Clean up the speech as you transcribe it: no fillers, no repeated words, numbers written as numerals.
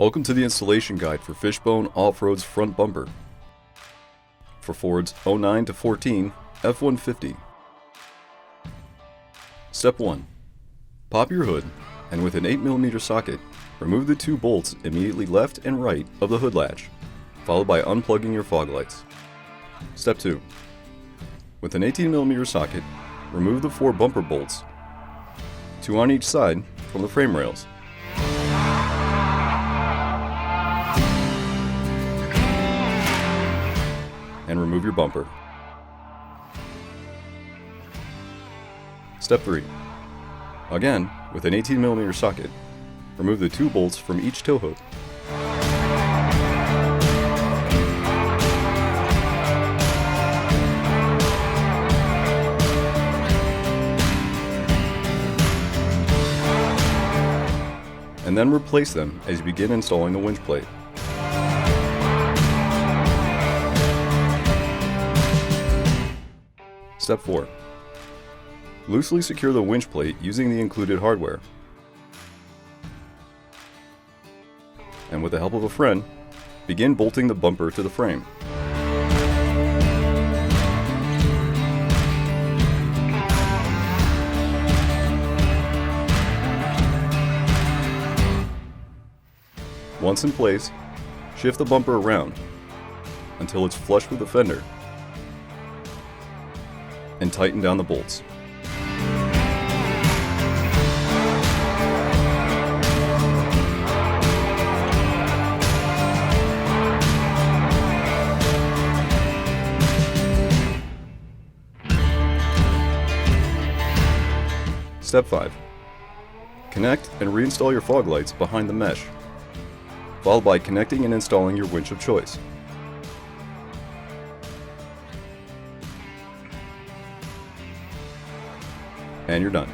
Welcome to the installation guide for Fishbone Off-Road's front bumper for Ford's 09 to 14 F150. Step 1. Pop your hood and with an 8mm socket, remove the two bolts immediately left and right of the hood latch, followed by unplugging your fog lights. Step 2. With an 18mm socket, remove the 4 bumper bolts, 2 on each side, from the frame rails. And remove your bumper. Step 3. Again, with an 18mm socket, remove the 2 bolts from each tow hook. And then replace them as you begin installing the winch plate. Step 4. Loosely secure the winch plate using the included hardware. And with the help of a friend, begin bolting the bumper to the frame. Once in place, shift the bumper around until it's flush with the fender and tighten down the bolts. Step 5. Connect and reinstall your fog lights behind the mesh, followed by connecting and installing your winch of choice. And you're done.